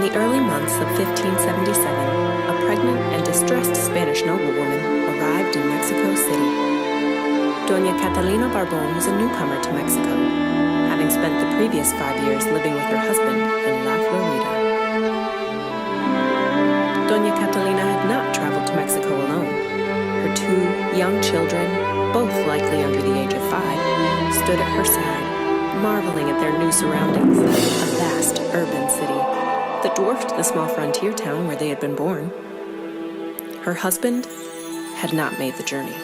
the early months of 1577, a pregnant and distressed Spanish noblewoman arrived in Mexico City. Doña Catalina Barbón was a newcomer to Mexico, having spent the previous 5 years living with her husband in La Florida. Doña Catalina had not traveled to Mexico alone. Her 2 young children, both likely under the age of 5, stood at her side, marveling at their new surroundings, a vast urban city that dwarfed the small frontier town where they had been born. Her husband had not made the journey.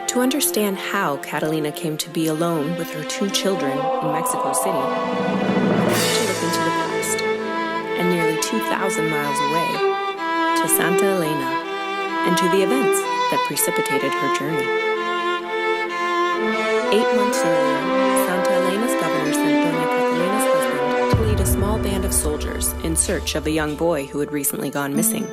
To understand how Catalina came to be alone with her 2 children in Mexico City, we have to look into the past, and nearly 2,000 miles away, to Santa Elena, and to the events that precipitated her journey. 8 months earlier, Santa Elena's governor sent Doña Catalina's husband to lead a small band of soldiers in search of a young boy who had recently gone missing.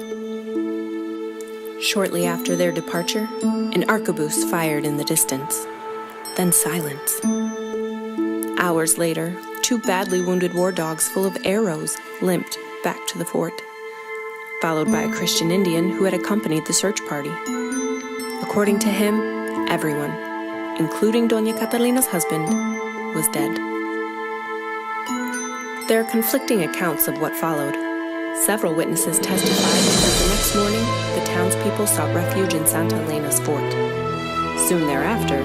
Shortly after their departure, an arquebus fired in the distance, then silence. Hours later, 2 badly wounded war dogs full of arrows limped back to the fort, followed by a Christian Indian who had accompanied the search party. According to him, everyone, including Doña Catalina's husband, was dead. There are conflicting accounts of what followed. Several witnesses testified that the next morning, the townspeople sought refuge in Santa Elena's fort. Soon thereafter,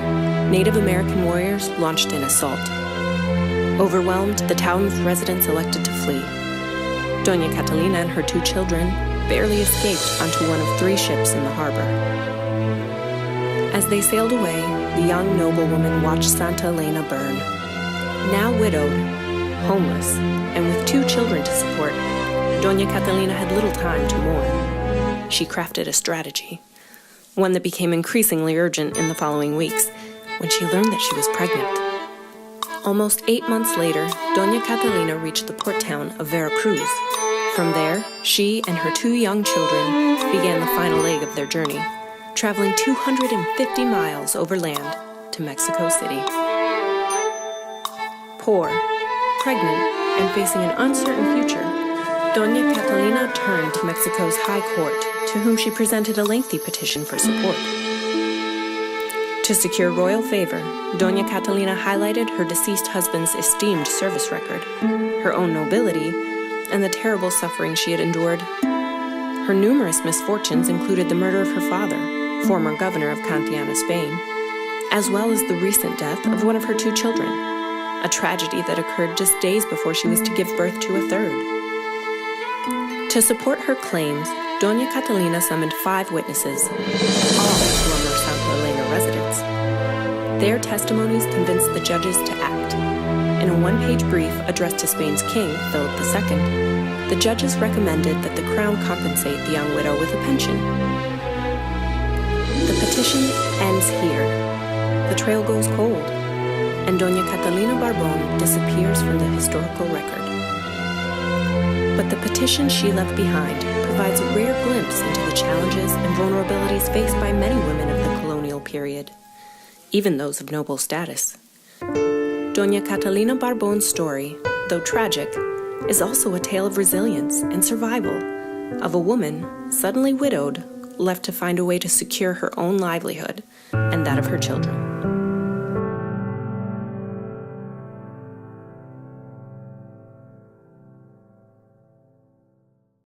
Native American warriors launched an assault. Overwhelmed, the town's residents elected to flee. Doña Catalina and her 2 children barely escaped onto one of 3 ships in the harbor. As they sailed away, the young noblewoman watched Santa Elena burn. Now widowed, homeless, and with 2 children to support, Doña Catalina had little time to mourn. She crafted a strategy, one that became increasingly urgent in the following weeks, when she learned that she was pregnant. Almost 8 months later, Doña Catalina reached the port town of Veracruz. From there, she and her 2 young children began the final leg of their journey, traveling 250 miles overland to Mexico City. Poor, pregnant, and facing an uncertain future, Doña Catalina turned to Mexico's High Court, to whom she presented a lengthy petition for support. To secure royal favor, Doña Catalina highlighted her deceased husband's esteemed service record, her own nobility, and the terrible suffering she had endured. Her numerous misfortunes included the murder of her father, former governor of Catalina, Spain, as well as the recent death of one of her 2 children, a tragedy that occurred just days before she was to give birth to a 3rd. To support her claims, Doña Catalina summoned 5 witnesses, all former Santa Elena residents. Their testimonies convinced the judges to act. In a 1-page brief addressed to Spain's king, Philip II, the judges recommended that the crown compensate the young widow with a pension. The petition ends here. The trail goes cold, and Doña Catalina Barbón disappears from the historical record. But the petition she left behind provides a rare glimpse into the challenges and vulnerabilities faced by many women of the colonial period, even those of noble status. Doña Catalina Barbón's story, though tragic, is also a tale of resilience and survival, of a woman, suddenly widowed, left to find a way to secure her own livelihood and that of her children.